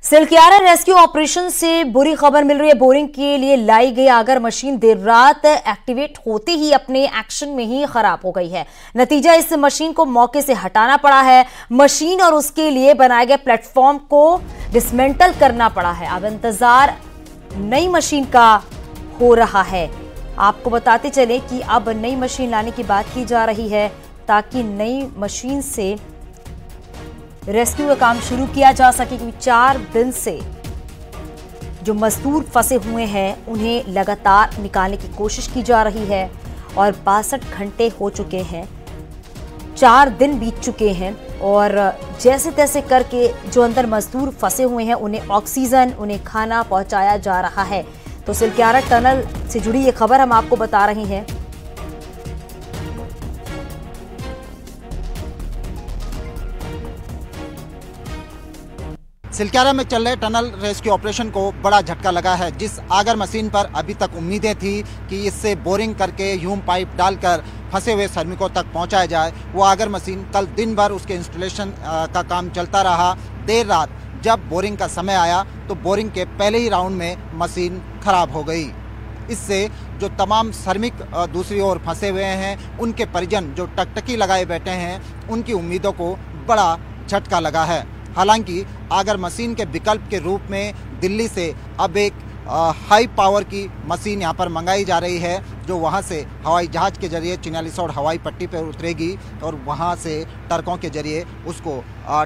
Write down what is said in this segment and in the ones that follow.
Silkyara rescue operation से बुरी खबर मिल रही है। बोरिंग के लिए लाई गई आगर मशीन देर रात एक्टिवेट होते ही अपने एक्शन में ही खराब हो गई है। नतीजा, इस मशीन को मौके से हटाना पड़ा है। मशीन और उसके लिए बनाए गए प्लेटफॉर्म को डिसमेंटल करना पड़ा है। अब इंतजार नई मशीन का हो रहा है। आपको बताते चले कि अब नई मशीन लाने की बात की जा रही है ताकि नई मशीन से रेस्क्यू का काम शुरू किया जा सके, क्योंकि 4 दिन से जो मजदूर फंसे हुए हैं उन्हें लगातार निकालने की कोशिश की जा रही है और 62 घंटे हो चुके हैं, 4 दिन बीत चुके हैं और जैसे तैसे करके जो अंदर मजदूर फंसे हुए हैं उन्हें ऑक्सीजन, उन्हें खाना पहुंचाया जा रहा है। तो सिलक्यारा टनल से जुड़ी ये खबर हम आपको बता रहे हैं। सिलक्यारा में चल रहे टनल रेस्क्यू ऑपरेशन को बड़ा झटका लगा है। जिस आगर मशीन पर अभी तक उम्मीदें थी कि इससे बोरिंग करके ह्यूम पाइप डालकर फंसे हुए श्रमिकों तक पहुंचाया जाए, वो आगर मशीन कल दिन भर उसके इंस्टॉलेशन का काम चलता रहा। देर रात जब बोरिंग का समय आया तो बोरिंग के पहले ही राउंड में मशीन खराब हो गई। इससे जो तमाम श्रमिक दूसरी ओर फंसे हुए हैं, उनके परिजन जो टकटकी लगाए बैठे हैं, उनकी उम्मीदों को बड़ा झटका लगा है। हालांकि आगर मशीन के विकल्प के रूप में दिल्ली से अब एक हाई पावर की मशीन यहां पर मंगाई जा रही है, जो वहां से हवाई जहाज के जरिए चिनालीसौड़ हवाई पट्टी पर उतरेगी और वहां से ट्रकों के जरिए उसको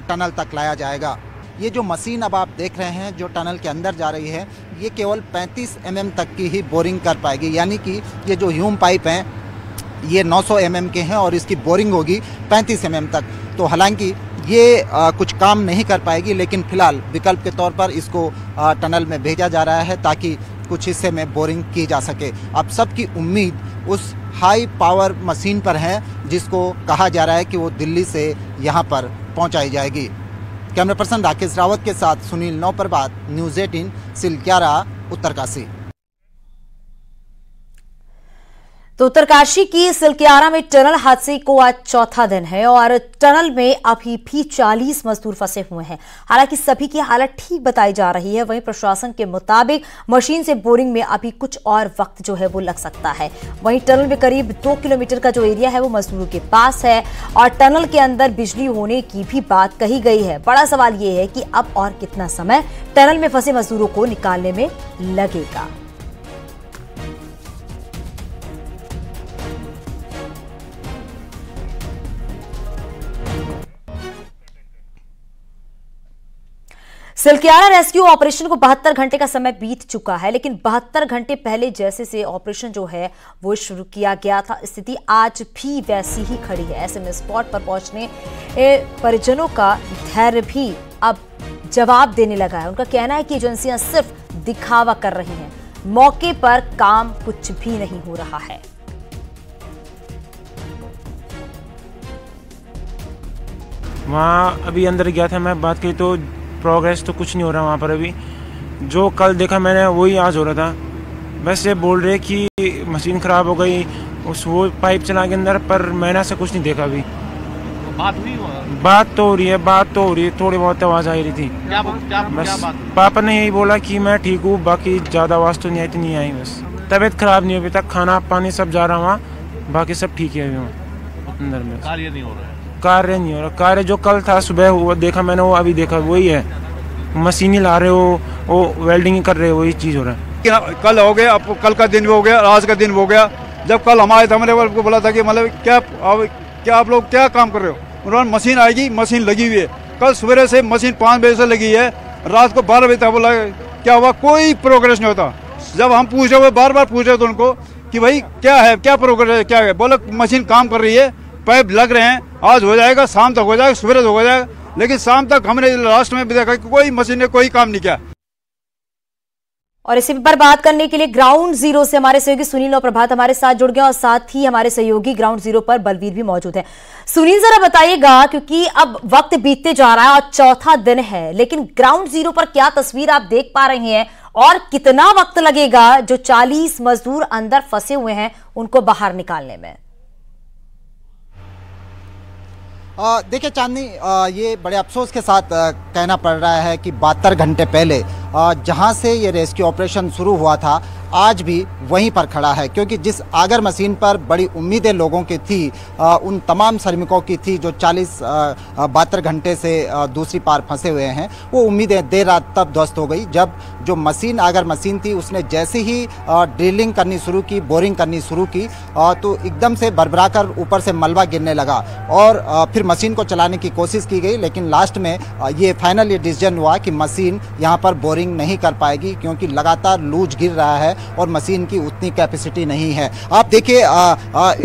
टनल तक लाया जाएगा। ये जो मशीन अब आप देख रहे हैं जो टनल के अंदर जा रही है, ये केवल 35 mm तक की ही बोरिंग कर पाएगी। यानी कि ये जो ह्यूम पाइप हैं ये 900 mm के हैं और इसकी बोरिंग होगी 35 mm तक। तो हालांकि ये कुछ काम नहीं कर पाएगी, लेकिन फिलहाल विकल्प के तौर पर इसको टनल में भेजा जा रहा है ताकि कुछ हिस्से में बोरिंग की जा सके। अब सबकी उम्मीद उस हाई पावर मशीन पर है जिसको कहा जा रहा है कि वो दिल्ली से यहाँ पर पहुँचाई जाएगी। कैमरा पर्सन राकेश रावत के साथ सुनील नौप्रभात, न्यूज़ 18, सिलक्यारा, उत्तरकाशी। तो उत्तरकाशी की सिलक्यारा में टनल हादसे को आज चौथा दिन है और टनल में अभी भी 40 मजदूर फंसे हुए हैं। हालांकि सभी की हालत ठीक बताई जा रही है। वहीं प्रशासन के मुताबिक मशीन से बोरिंग में अभी कुछ और वक्त जो है वो लग सकता है। वहीं टनल में करीब 2 किलोमीटर का जो एरिया है वो मजदूरों के पास है और टनल के अंदर बिजली होने की भी बात कही गई है। बड़ा सवाल ये है कि अब और कितना समय टनल में फंसे मजदूरों को निकालने में लगेगा। सिलक्यारा रेस्क्यू ऑपरेशन को 72 घंटे का समय बीत चुका है, लेकिन 72 घंटे पहले जैसे से ऑपरेशन जो है वो शुरू किया गया था, स्थिति आज भी वैसी ही खड़ी है। ऐसे में स्पॉट पर पहुंचने परिजनों का धैर्य भी अब जवाब देने लगा है। उनका कहना है कि एजेंसियां सिर्फ दिखावा कर रही हैं, मौके पर काम कुछ भी नहीं हो रहा है। वहाँ अभी अंदर गया था मैं, बात की तो प्रोग्रेस तो कुछ नहीं हो रहा वहाँ पर। अभी जो कल देखा मैंने वही आज हो रहा था। बस ये बोल रहे कि मशीन ख़राब हो गई, उस वो पाइप चला के अंदर, पर मैंने ऐसा कुछ नहीं देखा। अभी बात तो हो रही है, थोड़ी बहुत आवाज़ आ रही थी। बस पापा ने यही बोला कि मैं ठीक हूँ, बाकी ज़्यादा आवाज़ तो नहीं आई। बस तबीयत ख़राब नहीं हुई अभी तक, खाना पानी सब जा रहा वहाँ, बाकी सब ठीक है। अभी वहाँ अंदर में कार्य नहीं हो रहा। कार्य जो कल था सुबह वो देखा मैंने, वो अभी देखा वही है। मशीन ला रहे हो, वो वेल्डिंग कर रहे हो, वही चीज़ हो रहा है। कल हो गया, अब कल का दिन भी हो गया, आज का दिन हो गया। जब कल हमारे थे, हमने को बोला था कि मतलब क्या आप लोग क्या काम कर रहे हो। उन्होंने मशीन आएगी, मशीन लगी हुई है। कल सवेरे से मशीन 5 बजे से लगी है, रात को 12 बजे तक। बोला क्या हुआ, कोई प्रोग्रेस नहीं होता। जब हम पूछे हुए बार बार पूछे तो उनको कि भाई क्या है, क्या प्रोग्रेस है, क्या है। बोला मशीन काम कर रही है, पाइप लग रहे हैं, आज हो जाएगा, शाम तक हो जाएगा, सवेरे हो जाएगा। लेकिन शाम तक हमने लास्ट में भी देखा कि कोई मशीन ने कोई काम नहीं किया। और इसी पर बात करने के लिए ग्राउंड जीरो से हमारे सहयोगी सुनील नौप्रभात हमारे साथ जुड़ गए और साथ ही हमारे सहयोगी ग्राउंड जीरो पर बलवीर भी मौजूद है। सुनील, जरा बताइएगा, क्योंकि अब वक्त बीतते जा रहा है और चौथा दिन है, लेकिन ग्राउंड जीरो पर क्या तस्वीर आप देख पा रहे हैं और कितना वक्त लगेगा जो 40 मजदूर अंदर फंसे हुए हैं उनको बाहर निकालने में? देखिए चांदनी, ये बड़े अफसोस के साथ कहना पड़ रहा है कि 72 घंटे पहले जहां से ये रेस्क्यू ऑपरेशन शुरू हुआ था आज भी वहीं पर खड़ा है, क्योंकि जिस आगर मशीन पर बड़ी उम्मीदें लोगों की थी, उन तमाम श्रमिकों की थी जो 72 घंटे से दूसरी पार फंसे हुए हैं, वो उम्मीदें देर रात तब ध्वस्त हो गई जब जो मशीन आगर मशीन थी उसने जैसे ही ड्रिलिंग करनी शुरू की, बोरिंग करनी शुरू की, तो एकदम से भरभराकर ऊपर से मलबा गिरने लगा और फिर मशीन को चलाने की कोशिश की गई, लेकिन लास्ट में ये डिसीजन हुआ कि मशीन यहाँ पर बोरिंग नहीं कर पाएगी, क्योंकि लगातार लूज गिर रहा है और मशीन की उतनी कैपेसिटी नहीं है। आप देखिए,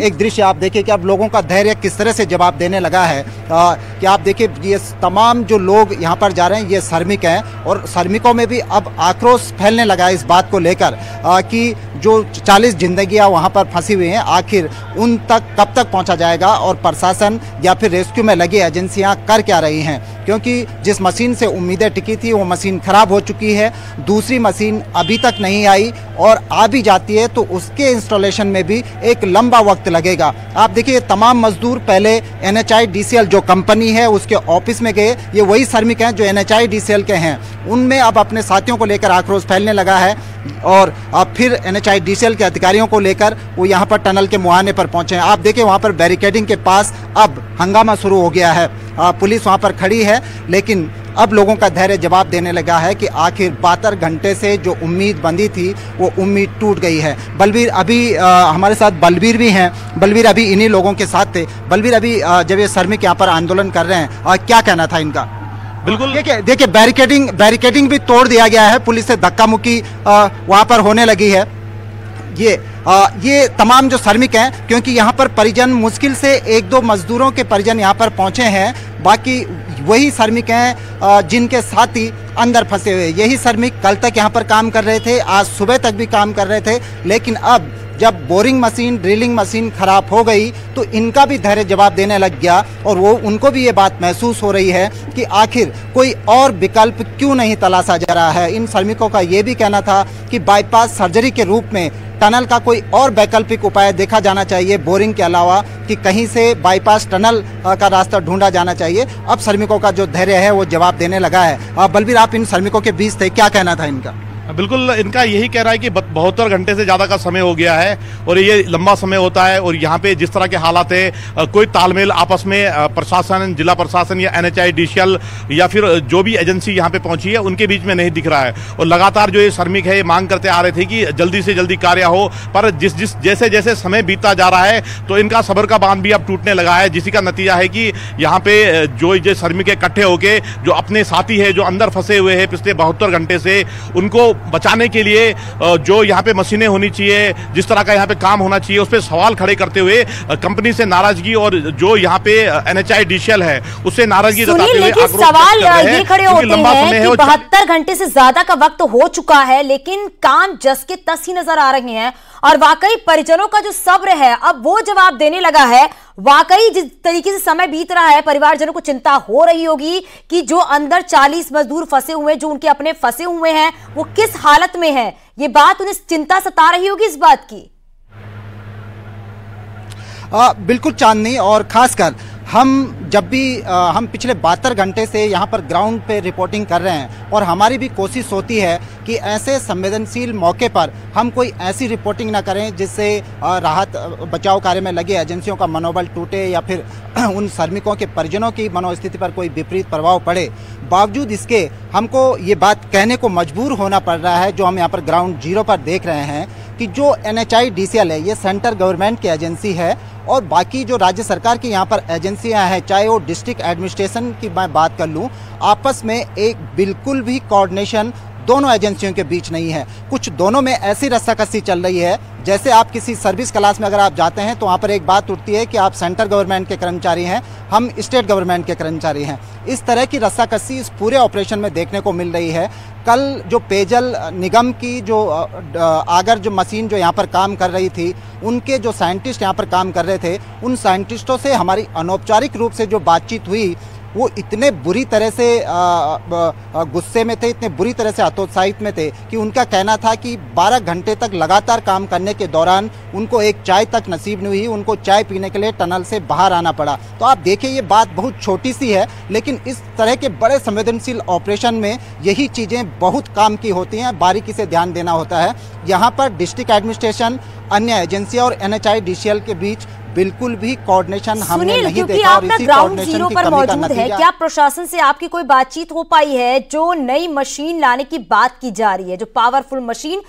एक दृश्य आप देखिए कि अब लोगों का धैर्य किस तरह से जवाब देने लगा है, कि आप देखिए ये तमाम जो लोग यहाँ पर जा रहे हैं ये श्रमिक हैं और श्रमिकों में भी अब आक्रोश फैलने लगा है इस बात को लेकर कि जो 40 जिंदगियां वहाँ पर फंसी हुई हैं आखिर उन तक कब तक पहुँचा जाएगा और प्रशासन या फिर रेस्क्यू में लगी एजेंसियां कर क्या रही हैं, क्योंकि जिस मशीन से उम्मीदें टिकी थी वो मशीन खराब हो चुकी है, दूसरी मशीन अभी तक नहीं आई और आ भी जाती है तो उसके इंस्टॉलेशन में भी एक लंबा वक्त लगेगा। आप देखिए तमाम मजदूर पहले NHIDCL जो कंपनी है उसके ऑफिस में गए, ये वही श्रमिक हैं जो NHIDCL के हैं, उनमें अब अपने साथियों को लेकर आक्रोश फैलने लगा है और अब फिर NHIDCL के अधिकारियों को लेकर वो यहाँ पर टनल के मुहाने पर पहुंचे हैं। आप देखिए वहाँ पर बैरिकेडिंग के पास अब हंगामा शुरू हो गया है, पुलिस वहाँ पर खड़ी है, लेकिन अब लोगों का धैर्य जवाब देने लगा है कि आखिर 72 घंटे से जो उम्मीद बंधी थी वो उम्मीद टूट गई है। बलबीर अभी हमारे साथ बलबीर भी हैं, बलबीर अभी इन्हीं लोगों के साथ थे। बलबीर अभी जब ये श्रमिक यहाँ पर आंदोलन कर रहे हैं क्या कहना था इनका? बिल्कुल देखिए बैरिकेडिंग भी तोड़ दिया गया है, पुलिस से धक्का मुक्की वहाँ पर होने लगी है। ये तमाम जो श्रमिक हैं, क्योंकि यहाँ पर परिजन मुश्किल से 1-2 मजदूरों के परिजन यहाँ पर पहुँचे हैं, बाकी वही श्रमिक हैं जिनके साथी अंदर फंसे हुए। यही श्रमिक कल तक यहाँ पर काम कर रहे थे, आज सुबह तक भी काम कर रहे थे, लेकिन अब जब बोरिंग मशीन ड्रिलिंग मशीन खराब हो गई तो इनका भी धैर्य जवाब देने लग गया और वो उनको भी ये बात महसूस हो रही है कि आखिर कोई और विकल्प क्यों नहीं तलाशा जा रहा है। इन श्रमिकों का ये भी कहना था कि बाईपास सर्जरी के रूप में टनल का कोई और वैकल्पिक उपाय देखा जाना चाहिए बोरिंग के अलावा, कि कहीं से बाईपास टनल का रास्ता ढूंढा जाना चाहिए। अब श्रमिकों का जो धैर्य है वो जवाब देने लगा है। बलबीर आप इन श्रमिकों के बीच थे, क्या कहना था इनका? बिल्कुल, इनका यही कह रहा है कि 72 घंटे से ज़्यादा का समय हो गया है और ये लंबा समय होता है और यहाँ पे जिस तरह के हालात है कोई तालमेल आपस में प्रशासन, जिला प्रशासन या NHIDCL या फिर जो भी एजेंसी यहाँ पे पहुंची है उनके बीच में नहीं दिख रहा है। और लगातार जो ये श्रमिक है ये मांग करते आ रहे थे कि जल्दी से जल्दी कार्य हो, पर जैसे जैसे समय बीतता जा रहा है तो इनका सब्र का बांध भी अब टूटने लगा है, जिसी का नतीजा है कि यहाँ पे जो श्रमिक इकट्ठे होके जो अपने साथी है जो अंदर फंसे हुए हैं पिछले 72 घंटे से, उनको बचाने के लिए जो यहाँ पे मशीनें होनी चाहिए, जिस तरह का यहाँ पे काम होना चाहिए, उस पर सवाल खड़े करते हुए कंपनी से नाराजगी और जो यहाँ पे NHIDCL है उससे नाराजगी जताते हुए सवाल ये खड़े होते हैं कि 72 घंटे से ज्यादा का वक्त हो चुका है लेकिन काम जस के तस ही नजर आ रहे हैं और वाकई परिजनों का जो सब्र है अब वो जवाब देने लगा है। वाकई जिस तरीके से समय बीत रहा है परिवारजनों को चिंता हो रही होगी कि जो अंदर 40 मजदूर फंसे हुए हैं, जो उनके अपने फंसे हुए हैं, वो किस हालत में है, ये बात उन्हें चिंता सता रही होगी इस बात की। बिल्कुल चांदनी, और खासकर हम जब भी हम पिछले 72 घंटे से यहाँ पर ग्राउंड पे रिपोर्टिंग कर रहे हैं और हमारी भी कोशिश होती है कि ऐसे संवेदनशील मौके पर हम कोई ऐसी रिपोर्टिंग ना करें जिससे राहत बचाव कार्य में लगे एजेंसियों का मनोबल टूटे या फिर उन श्रमिकों के परिजनों की मनोस्थिति पर कोई विपरीत प्रभाव पड़े। बावजूद इसके हमको ये बात कहने को मजबूर होना पड़ रहा है, जो हम यहाँ पर ग्राउंड जीरो पर देख रहे हैं, कि जो NHIDCL है ये सेंट्रल गवर्नमेंट की एजेंसी है और बाकी जो राज्य सरकार की यहाँ पर एजेंसियां हैं, चाहे वो डिस्ट्रिक्ट एडमिनिस्ट्रेशन की मैं बात कर लूँ, आपस में एक बिल्कुल भी कोऑर्डिनेशन दोनों एजेंसियों के बीच नहीं है। कुछ दोनों में ऐसी रस्साकसी चल रही है जैसे आप किसी सर्विस क्लास में अगर आप जाते हैं तो वहाँ पर एक बात उठती है कि आप सेंट्रल गवर्नमेंट के कर्मचारी हैं, हम स्टेट गवर्नमेंट के कर्मचारी हैं। इस तरह की रस्साकसी इस पूरे ऑपरेशन में देखने को मिल रही है। कल जो पेयजल निगम की जो आगर जो मशीन जो यहाँ पर काम कर रही थी, उनके जो साइंटिस्ट यहाँ पर काम कर रहे थे, उन साइंटिस्टों से हमारी अनौपचारिक रूप से जो बातचीत हुई वो इतने बुरी तरह से गुस्से में थे, इतने बुरी तरह से हतोत्साहित में थे कि उनका कहना था कि 12 घंटे तक लगातार काम करने के दौरान उनको एक चाय तक नसीब नहीं हुई, उनको चाय पीने के लिए टनल से बाहर आना पड़ा। तो आप देखिए ये बात बहुत छोटी सी है, लेकिन इस तरह के बड़े संवेदनशील ऑपरेशन में यही चीज़ें बहुत काम की होती हैं, बारीकी से ध्यान देना होता है। यहाँ पर डिस्ट्रिक्ट एडमिनिस्ट्रेशन, अन्य एजेंसियां और NHIDCL के बीच बिल्कुल भी कोऑर्डिनेशन हमने नहीं देखा और इसी कोऑर्डिनेशन की कमी का नतीजा। क्या प्रशासन से आपकी कोई बातचीत हो पाई है? जो नई मशीन लाने की बात की जा रही है, जो पावरफुल मशीन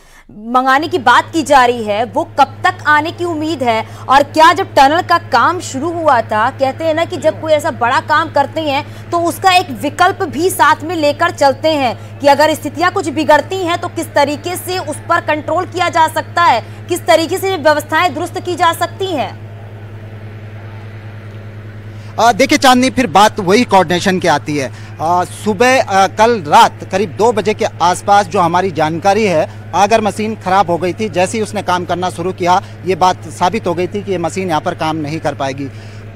मंगाने की बात की जा रही है, वो कब तक आने की उम्मीद है? और क्या जब टनल का काम शुरू हुआ था, कहते हैं ना कि जब कोई ऐसा बड़ा काम करते हैं तो उसका एक विकल्प भी साथ में लेकर चलते हैं कि अगर स्थितियां कुछ बिगड़ती हैं तो किस तरीके से उस पर कंट्रोल किया जा सकता है, किस तरीके से व्यवस्थाएं दुरुस्त की जा सकती हैं। देखिए चांदनी, फिर बात वही कोऑर्डिनेशन की आती है। सुबह कल रात करीब 2 बजे के आसपास जो हमारी जानकारी है, आगर मशीन खराब हो गई थी। जैसे ही उसने काम करना शुरू किया, ये बात साबित हो गई थी कि ये मशीन यहाँ पर काम नहीं कर पाएगी।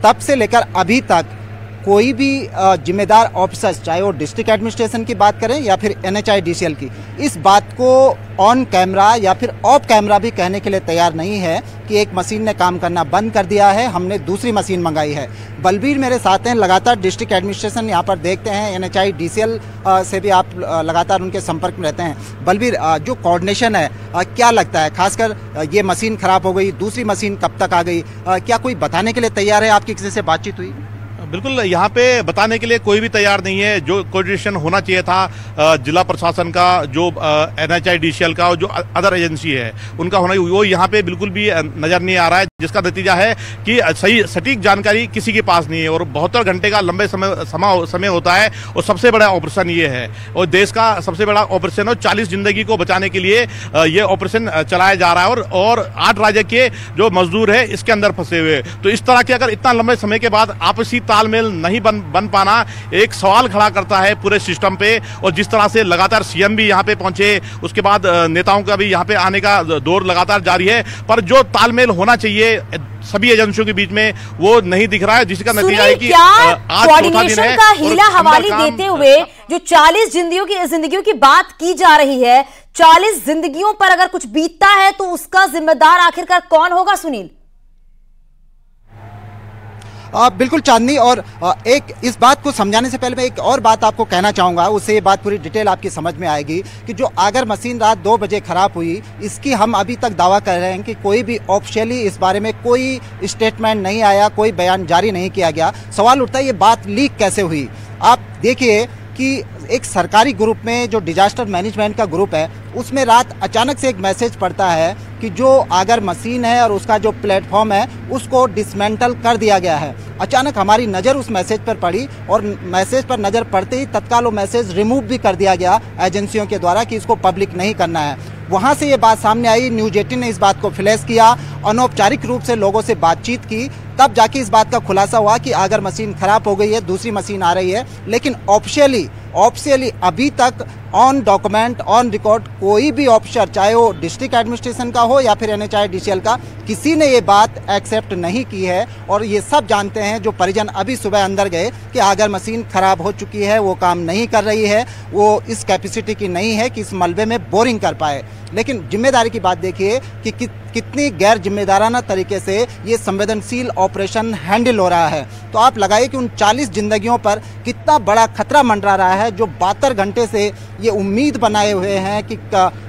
तब से लेकर अभी तक कोई भी जिम्मेदार ऑफिसर्स, चाहे वो डिस्ट्रिक्ट एडमिनिस्ट्रेशन की बात करें या फिर NHIDCL की, इस बात को ऑन कैमरा या फिर ऑफ कैमरा भी कहने के लिए तैयार नहीं है कि एक मशीन ने काम करना बंद कर दिया है, हमने दूसरी मशीन मंगाई है। बलबीर मेरे साथ हैं, लगातार डिस्ट्रिक्ट एडमिनिस्ट्रेशन यहाँ पर देखते हैं, NHIDCL से भी आप लगातार उनके संपर्क में रहते हैं। बलबीर, जो कोऑर्डिनेशन है, क्या लगता है, खासकर ये मशीन खराब हो गई, दूसरी मशीन कब तक आ गई, क्या कोई बताने के लिए तैयार है? आपकी किसी से बातचीत हुई? बिल्कुल, यहाँ पे बताने के लिए कोई भी तैयार नहीं है। जो कोऑर्डिनेशन होना चाहिए था जिला प्रशासन का, जो NHIDCL का और जो अदर एजेंसी है उनका होना, वो यहाँ पे बिल्कुल भी नजर नहीं आ रहा है, जिसका नतीजा है कि सही सटीक जानकारी किसी के पास नहीं है। और 72 घंटे का लंबे समय होता है और सबसे बड़ा ऑपरेशन ये है और देश का सबसे बड़ा ऑपरेशन है। 40 जिंदगी को बचाने के लिए ये ऑपरेशन चलाया जा रहा है और 8 राज्य के जो मजदूर है इसके अंदर फंसे हुए। तो इस तरह के अगर इतना लंबे समय के बाद आपसी तालमेल नहीं बन पाना एक सवाल खड़ा करता है पूरे सिस्टम पे। और जिस तरह से लगातार CM भी यहाँ पे पहुंचे, उसके बाद नेताओं का भी यहाँ पे आने का दौर लगातार जारी है, पर जो तालमेल होना चाहिए सभी एजेंसियों के बीच में वो नहीं दिख रहा है, जिसका नतीजा है कि आज कोऑर्डिनेशन का हीला हवाली देते हुए जो 40 जिंदगियों की बात की जा रही है, 40 जिंदगियों पर अगर कुछ बीतता है तो उसका जिम्मेदार आखिरकार कौन होगा सुनील? बिल्कुल चांदनी, और एक इस बात को समझाने से पहले मैं एक और बात आपको कहना चाहूँगा, उससे ये बात पूरी डिटेल आपकी समझ में आएगी कि जो आगर मशीन रात 2 बजे खराब हुई, इसकी हम अभी तक दावा कर रहे हैं कि कोई भी ऑफिशियली इस बारे में कोई स्टेटमेंट नहीं आया, कोई बयान जारी नहीं किया गया। सवाल उठता है ये बात लीक कैसे हुई? आप देखिए कि एक सरकारी ग्रुप में जो डिजास्टर मैनेजमेंट का ग्रुप है, उसमें रात अचानक से एक मैसेज पड़ता है कि जो आगर मशीन है और उसका जो प्लेटफॉर्म है उसको डिसमेंटल कर दिया गया है। अचानक हमारी नज़र उस मैसेज पर पड़ी और मैसेज पर नज़र पड़ते ही तत्काल वो मैसेज रिमूव भी कर दिया गया एजेंसियों के द्वारा कि इसको पब्लिक नहीं करना है। वहाँ से ये बात सामने आई, न्यूज़ 18 ने इस बात को फ्लैश किया, अनौपचारिक रूप से लोगों से बातचीत की, तब जाके इस बात का खुलासा हुआ कि आगर मशीन खराब हो गई है, दूसरी मशीन आ रही है। लेकिन ऑफिशियली अभी तक ऑन डॉक्यूमेंट, ऑन रिकॉर्ड कोई भी ऑफिसर, चाहे वो डिस्ट्रिक्ट एडमिनिस्ट्रेशन का हो या फिर NHIDCL का, किसी ने ये बात एक्सेप्ट नहीं की है। और ये सब जानते हैं जो परिजन अभी सुबह अंदर गए कि आगर मशीन खराब हो चुकी है, वो काम नहीं कर रही है, वो इस कैपेसिटी की नहीं है कि इस मलबे में बोरिंग कर पाए। लेकिन जिम्मेदारी की बात देखिए कि कितनी गैर जिम्मेदाराना तरीके से ये संवेदनशील ऑपरेशन हैंडल हो रहा है। तो आप लगाइए कि उन 40 जिंदगियों पर कितना बड़ा खतरा मंडरा रहा है, जो 72 घंटे से ये उम्मीद बनाए हुए हैं कि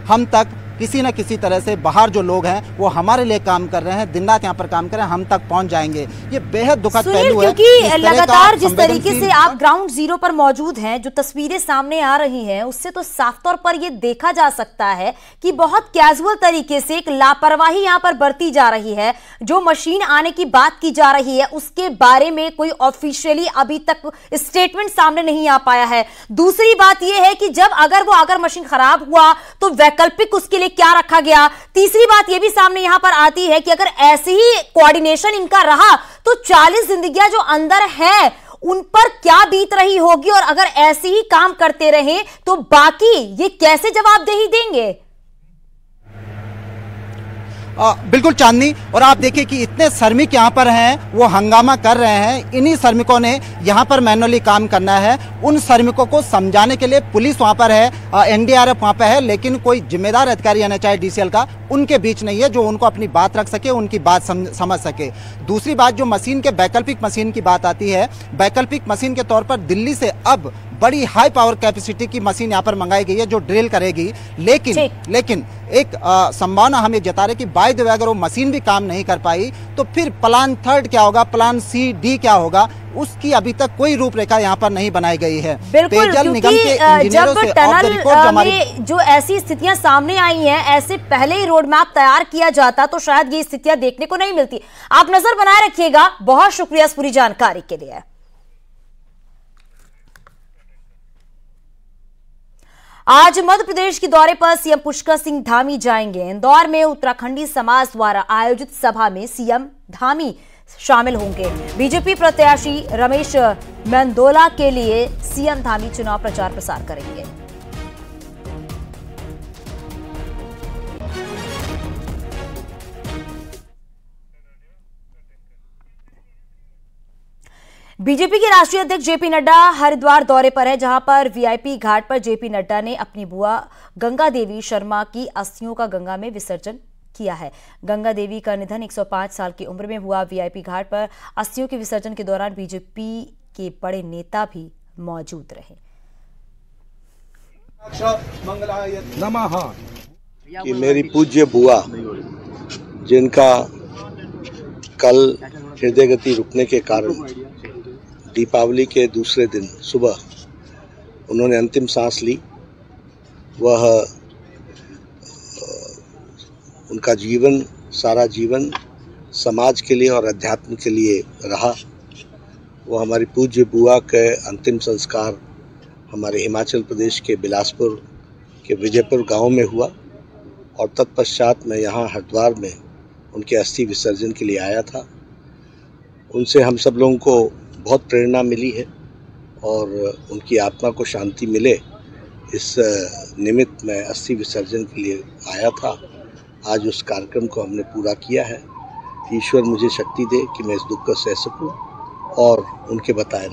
हम तक किसी न किसी तरह से बाहर जो लोग हैं वो हमारे लिए काम कर रहे हैं, दिन रात यहाँ पर काम कर रहे हैं, हम तक पहुंच जाएंगे। ये बेहद दुखद पहलू है क्योंकि लगातार जिस तरीके से आप ग्राउंड जीरो पर मौजूद हैं, जो तस्वीरें सामने आ रही हैं, उससे तो साफ तौर पर ये देखा जा सकता है कि बहुत कैजुअल तरीके से एक लापरवाही यहाँ पर बरती जा रही है। जो मशीन आने की बात की जा रही है उसके बारे में कोई ऑफिशियली अभी तक स्टेटमेंट सामने नहीं आ पाया है। दूसरी बात यह है कि जब अगर मशीन खराब हुआ तो वैकल्पिक उसके लिए क्या रखा गया। तीसरी बात यह भी सामने यहां पर आती है कि अगर ऐसे ही कोऑर्डिनेशन इनका रहा तो 40 जिंदगियां जो अंदर है उन पर क्या बीत रही होगी, और अगर ऐसे ही काम करते रहे तो बाकी ये कैसे जवाबदेही देंगे? बिल्कुल चांदनी, और आप देखिए कि इतने श्रमिक यहाँ पर हैं, वो हंगामा कर रहे हैं। इन्हीं श्रमिकों ने यहाँ पर मैनुअली काम करना है। उन श्रमिकों को समझाने के लिए पुलिस वहाँ पर है, एनडीआरएफ वहाँ पर है, लेकिन कोई जिम्मेदार अधिकारी एनएचआईडीसीएल का उनके बीच नहीं है जो उनको अपनी बात रख सके, उनकी बात समझ सके। दूसरी बात, जो मशीन के वैकल्पिक मशीन की बात आती है, वैकल्पिक मशीन के तौर पर दिल्ली से अब बड़ी हाई पावर कैपेसिटी की मशीन यहाँ पर मंगाई गई है जो ड्रिल करेगी। लेकिन एक संभावना हम ये जता रहे कि बाय द वे अगर वो मशीन भी काम नहीं कर पाई तो फिर प्लान 3 क्या होगा, प्लान सी डी क्या होगा, उसकी अभी तक कोई रूपरेखा यहाँ पर नहीं बनाई गई है। पेयजल निगम के इंजीनियरों से ऑफ द रिकॉर्ड में जो ऐसी स्थितियां सामने आई हैं, ऐसे पहले ही रोड मैप तैयार किया जाता तो शायद ये स्थितियां देखने को नहीं मिलती। आप नजर बनाए रखिएगा। बहुत शुक्रिया इस पूरी जानकारी के लिए। आज मध्य प्रदेश के दौरे पर सीएम पुष्कर सिंह धामी जाएंगे। इंदौर में उत्तराखंडी समाज द्वारा आयोजित सभा में सीएम धामी शामिल होंगे। बीजेपी प्रत्याशी रमेश मेंदोला के लिए सीएम धामी चुनाव प्रचार प्रसार करेंगे। बीजेपी के राष्ट्रीय अध्यक्ष जेपी नड्डा हरिद्वार दौरे पर है, जहां पर वीआईपी घाट पर जेपी नड्डा ने अपनी बुआ गंगा देवी शर्मा की अस्थियों का गंगा में विसर्जन किया है। गंगा देवी का निधन 105 साल की उम्र में हुआ। वीआईपी घाट पर अस्थियों के विसर्जन के दौरान बीजेपी के बड़े नेता भी मौजूद रहे। कि मेरी पूज्य बुआ, जिनका कल हृदय गति रुकने के कारण दीपावली के दूसरे दिन सुबह उन्होंने अंतिम सांस ली, वह उनका जीवन, सारा जीवन समाज के लिए और अध्यात्म के लिए रहा। वो हमारी पूज्य बुआ के अंतिम संस्कार हमारे हिमाचल प्रदेश के बिलासपुर के विजयपुर गांव में हुआ और तत्पश्चात मैं यहाँ हरिद्वार में उनके अस्थि विसर्जन के लिए आया था। उनसे हम सब लोगों को बहुत प्रेरणा मिली है और उनकी आत्मा को शांति मिले, इस निमित्त मैं अस्थि विसर्जन के लिए आया था। आज उस कार्यक्रम को हमने पूरा किया है। ईश्वर मुझे शक्ति दे कि मैं इस दुख को सह सकूं और उनके बताए